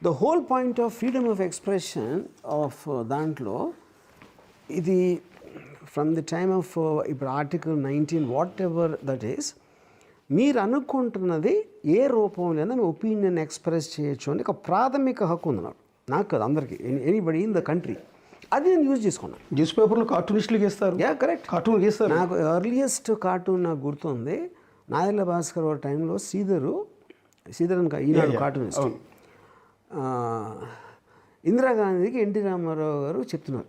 The whole point of freedom of expression of దాంట్లో ఇది from the time of ఇప్పుడు article 19 what ever that is, మీరు అనుకుంటున్నది ఏ రూపంలో మీ opinion express చేయొచ్చు అని ఒక ప్రాథమిక హక్కు ఉంది నాకు కాదు, అందరికీ, ఎనీబడి ఇన్ ద కంట్రీ. అది నేను యూజ్ చేసుకున్నాను. న్యూస్ పేపర్లో కార్టూనిస్టులు గీస్తారు. కరెక్ట్, కార్టూన్ గీస్తారు. నాకు ఎర్లియస్ట్ కార్టూన్ నాకు గుర్తుంది, నాదెళ్ల భాస్కర్ ఒక టైంలో శ్రీధర్ ఈనాడు కార్టూనిస్ట్, ఇందిరాగాంధీకి ఎన్టీ రామారావు గారు చెప్తున్నారు,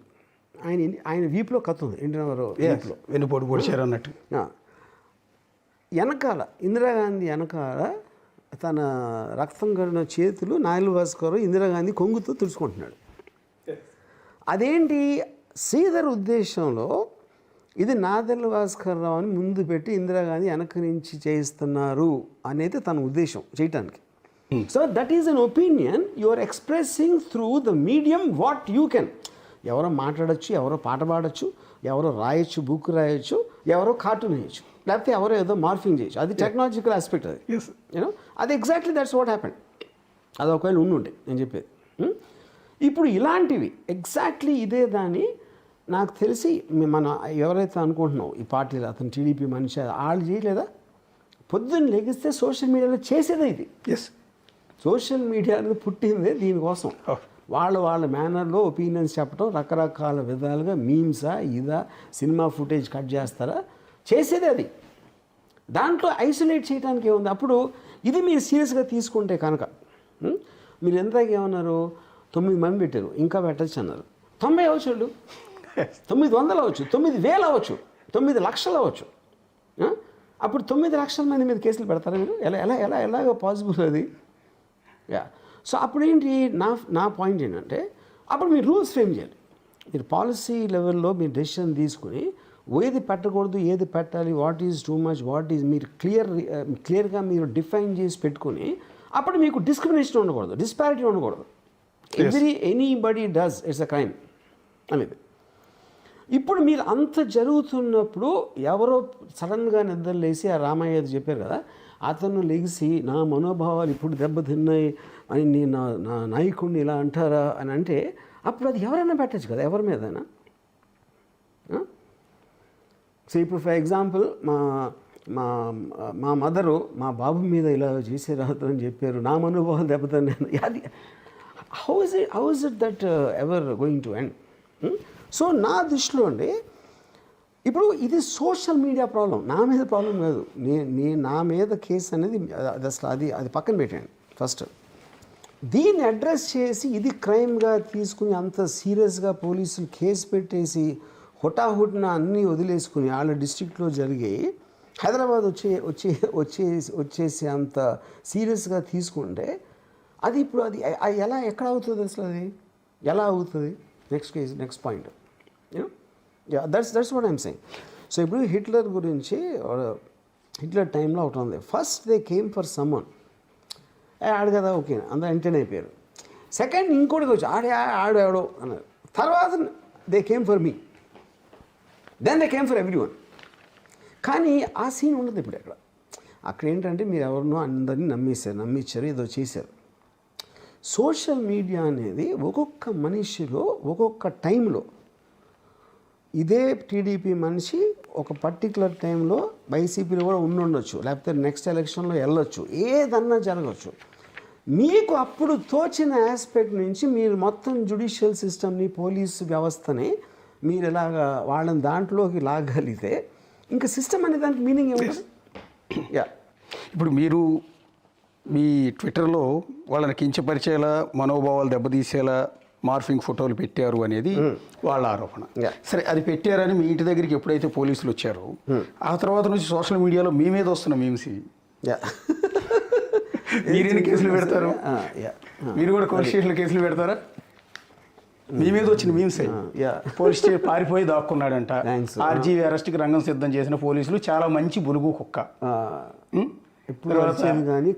ఆయన వీపులో కథ ఉంది, ఎన్టీ రామారావు వీపులో వెన్నుపోటు పొడిచారు అన్నట్టు. వెనకాల ఇందిరాగాంధీ వెనకాల తన రక్తం కడిన చేతులు నాయలు భాస్కర్ ఇందిరాగాంధీ కొంగుతో తుడుచుకుంటున్నాడు. అదేంటి శ్రీధర్ ఉద్దేశంలో ఇది నాదెళ్ల భాస్కర్ రావు అని ముందు పెట్టి ఇందిరాగాంధీ వెనక నుంచి చేయిస్తున్నారు అనేది తన ఉద్దేశం చేయటానికి. So that is an opinion you are expressing through the medium what you can. ఎవరో మాట్లాడచ్చు, ఎవరో పాట పాడచ్చు, ఎవరో రాయొచ్చు, బుక్ రాయొచ్చు, ఎవరో కార్టూన్ వేయచ్చు, లేకపోతే ఎవరో ఏదో మార్ఫింగ్ చేయొచ్చు. అది టెక్నాలజికల్ ఆస్పెక్ట్. అది యూనో అది ఎగ్జాక్ట్లీ దట్స్ వాట్ హ్యాపెండ్. అది ఒకవేళ ఉండుంటే నేను చెప్పేది. ఇప్పుడు ఇలాంటివి ఎగ్జాక్ట్లీ ఇదే దాన్ని నాకు తెలిసి మనం ఎవరైతే అనుకుంటున్నాం ఈ పార్టీలు అతను టీడీపీ మనిషి వాళ్ళు చేయలేదా? పొద్దున్న లెగిస్తే సోషల్ మీడియాలో చేసేదే ఇది. సోషల్ మీడియా అనేది పుట్టిందే దీనికోసం. వాళ్ళ మేనర్లో ఒపీనియన్స్ చెప్పడం, రకరకాల విధాలుగా మీమ్సా ఇదా సినిమా ఫుటేజ్ కట్ చేస్తారా, చేసేదే అది. దాంట్లో ఐసోలేట్ చేయడానికి ఏముంది? అప్పుడు ఇది మీరు సీరియస్గా తీసుకుంటే కనుక మీరు ఎంతగా ఏమన్నారు, 9 మంది పెట్టారు, ఇంకా పెట్టచ్చు అన్నారు. 90 అవ్వచ్చు, 900 అవ్వచ్చు, 9000 అవ్వచ్చు, 9 లక్షలు అవ్వచ్చు. అప్పుడు 9 లక్షల మంది మీద కేసులు పెడతారా మీరు? ఎలాగో పాసిబుల్ అది? సో అప్పుడేంటి నా పాయింట్ ఏంటంటే, అప్పుడు మీరు రూల్స్ ఫ్రేమ్ చేయాలి. మీరు పాలసీ లెవెల్లో మీరు డెసిషన్ తీసుకుని ఏది పెట్టకూడదు, ఏది పెట్టాలి, what is too much, what is మీరు క్లియర్గా మీరు డిఫైన్ చేసి పెట్టుకుని, అప్పుడు మీకు డిస్క్రిమినేషన్ ఉండకూడదు, డిస్పారిటీ ఉండకూడదు. Anybody does, it's a crime అనేది. ఇప్పుడు మీరు అంత జరుగుతున్నప్పుడు ఎవరో సడన్గా నిద్రలేసి ఆ రామయ్య చెప్పారు కదా, అతను లెగిసి నా మనోభావాలు ఇప్పుడు దెబ్బతిన్నాయి అని నా నాయకుడిని ఇలా అంటారా అని అంటే, అప్పుడు అది ఎవరైనా పెట్టచ్చు కదా, ఎవరి మీదైనా. సో ఇప్పుడు ఫర్ ఎగ్జాంపుల్ మా మదరు మా బాబు మీద ఇలా చేసే రాదు అని చెప్పారు, నా మనోభావాలు దెబ్బతిన్నాను. అది how is it that ever going to end? So నా దృష్టిలో అండి, ఇప్పుడు ఇది సోషల్ మీడియా ప్రాబ్లం, నా మీద ప్రాబ్లం కాదు. నా మీద కేసు అనేది అసలు అది పక్కన పెట్టండి. ఫస్ట్ దీన్ని అడ్రస్ చేసి ఇది క్రైమ్గా తీసుకుని అంత సీరియస్గా పోలీసులు కేసు పెట్టేసి హుటాహుటిన అన్నీ వదిలేసుకుని వాళ్ళ డిస్ట్రిక్ట్లో జరిగి హైదరాబాద్ వచ్చేసి అంత సీరియస్గా తీసుకుంటే అది ఇప్పుడు అది ఎక్కడ అవుతుంది అసలు? అది ఎలా అవుతుంది? Next point that's what I'm saying. So ఇప్పుడు హిట్లర్ గురించి, హిట్లర్ టైంలో ఒకటి ఉంది, first they came for someone, ఆడు కదా ఓకే అందరూ ఎంటర్టైన్ అయిపోయారు. సెకండ్ ఇంకోటికి వచ్చి ఆడాడో అన్నారు. తర్వాత they came for me, then they came for everyone. కానీ ఆ సీన్ ఉండదు ఇప్పుడు అక్కడ ఏంటంటే మీరు ఎవరినో అందరినీ నమ్మించారు, ఏదో చేశారు. సోషల్ మీడియా అనేది ఒక్కొక్క మనిషిలో ఒక్కొక్క టైంలో, ఇదే టీడీపీ మనిషి ఒక పర్టికులర్ టైంలో వైసీపీలో కూడా ఉండొచ్చు, లేకపోతే నెక్స్ట్ ఎలక్షన్లో వెళ్ళొచ్చు, ఏదన్నా జరగచ్చు. మీకు అప్పుడు తోచిన ఆస్పెక్ట్ నుంచి మీరు మొత్తం జ్యుడిషియల్ సిస్టమ్ని, పోలీసు వ్యవస్థని మీరు ఇలాగా వాళ్ళని దాంట్లోకి లాగలిగితే ఇంకా సిస్టమ్ అనే దానికి మీనింగ్ ఏముంటుంది? ఇప్పుడు మీరు మీ ట్విట్టర్లో వాళ్ళని కించపరిచేలా, మనోభావాలు దెబ్బతీసేలా మార్ఫింగ్ ఫోటోలు పెట్టారు అనేది వాళ్ళ ఆరోపణ. సరే, అది పెట్టారని మీ ఇంటి దగ్గరికి ఎప్పుడైతే పోలీసులు వచ్చారో ఆ తర్వాత నుంచి సోషల్ మీడియాలో మీ మీద వస్తున్న మీమ్స్ ఇవి. మీరేని కేసులు పెడతారు? మీరు కూడా పోలీస్ స్టేషన్లో కేసులు పెడతారా? మీ మీద వచ్చిన మీమ్స్ పోలీస్ స్టేషన్ పారిపోయి దాక్కున్నాడంట, ఆర్జీవీ అరెస్ట్కి రంగం సిద్ధం చేసిన పోలీసులు, చాలా మంచి బులుగు కుక్క,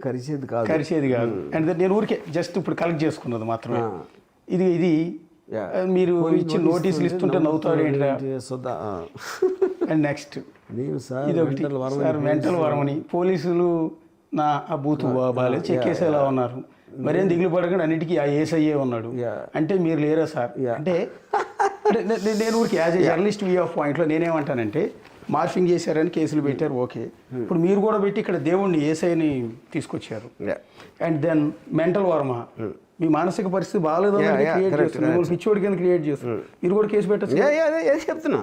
కరిచేది కాదు. అండ్ నేను ఊరికే జస్ట్ ఇప్పుడు కలెక్ట్ చేసుకున్నది మాత్రమే. ఇది మీరు ఇచ్చి నోటీసులు ఇస్తుంటే నవ్వుతాడు ఏంటి? అండ్ నెక్స్ట్ ఇది ఒకటి, మెంటల్ వరమని పోలీసులు నా ఆ బూతు బాగాలేదు చెక్కేసేలా ఉన్నారు. మరేం దిగులు పడకుండా అన్నిటికీ ఆ ఏసయ్యే ఉన్నాడు అంటే మీరు లేరా సార్ అంటే నేను ఊరికి as a journalist view of పాయింట్లో నేనేమంటానంటే మార్ఫింగ్ చేశారని కేసులు పెట్టారు ఓకే, ఇప్పుడు మీరు కూడా పెట్టి ఇక్కడ దేవుణ్ణి ఏసైని తీసుకొచ్చారు. అండ్ దెన్ మెంటల్ వర్మ మీ మానసిక పరిస్థితి బాగాలేదు క్రియేట్ చేస్తున్నారు, పిచ్చోడి కింద క్రియేట్ చేస్తున్నారు, మీరు కూడా కేసు పెట్టచ్చు. అదే చెప్తున్నా.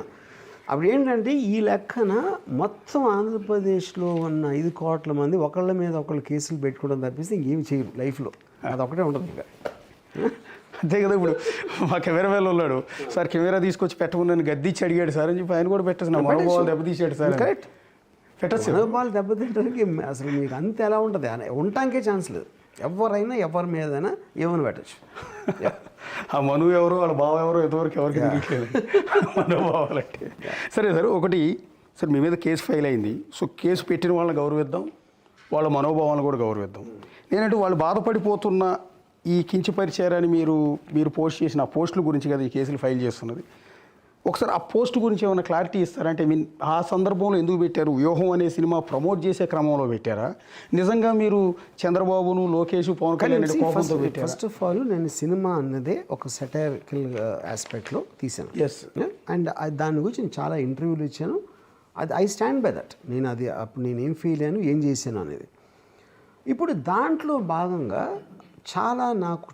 అప్పుడు ఏంటంటే ఈ లెక్కన మొత్తం ఆంధ్రప్రదేశ్లో ఉన్న 5 కోట్ల మంది ఒకళ్ళ మీద ఒకళ్ళు కేసులు పెట్టుకోవడం తప్పిస్తే ఇంకేమి చేయరు లైఫ్లో, అదొకటే ఉండదు ఇంకా. అంతే కదా. ఇప్పుడు మా కెమెరా వేలు ఉన్నాడు సార్, కెమెరా తీసుకొచ్చి పెట్టమని గద్దిచ్చి అడిగాడు సార్ అని చెప్పి ఆయన కూడా పెట్టచ్చు. నా మనోభావాలు దెబ్బతీసాడు సార్. కరెక్ట్, పెట్టచ్చు. మనోభావాలు దెబ్బతింటానికి అసలు మీకు అంత ఎలా ఉంటుంది అని ఉండటానికే ఛాన్స్ లేదు. ఎవరైనా ఎవరి మీదైనా ఏమైనా పెట్టచ్చు. ఆ మనువు ఎవరు వాళ్ళ బావ ఎవరో ఎంతవరకు ఎవరికి తెలియట్లేదు మనోభావాలంటే. సరే సార్, ఒకటి సార్ మీ మీద కేసు ఫైల్ అయింది, సో కేసు పెట్టిన వాళ్ళని గౌరవిద్దాం, వాళ్ళ మనోభావాలను కూడా గౌరవిద్దాం. నేనంటే వాళ్ళు బాధపడిపోతున్న ఈ కించపరిచారని మీరు పోస్ట్ చేసిన ఆ పోస్టుల గురించి కదా ఈ కేసులు ఫైల్ చేస్తున్నది. ఒకసారి ఆ పోస్ట్ గురించి ఏమైనా క్లారిటీ ఇస్తారంటే మీన్ ఆ సందర్భంలో ఎందుకు పెట్టారు? వ్యూహం అనే సినిమా ప్రమోట్ చేసే క్రమంలో పెట్టారా, నిజంగా మీరు చంద్రబాబును లోకేష్ పవన్ కళ్యాణ్ కోపంతో పెట్టారా? ఫస్ట్ ఆఫ్ ఆల్ నేను సినిమా అన్నదే ఒక సెటైరికల్ ఆస్పెక్ట్లో తీసాను. అండ్ దాని గురించి నేను చాలా ఇంటర్వ్యూలు ఇచ్చాను. అది ఐ స్టాండ్ బై దట్. నేను అది అప్పుడు నేను ఏం ఫీల్ అయ్యాను, ఏం చేశాను అనేది. ఇప్పుడు దాంట్లో భాగంగా చాలా నాకు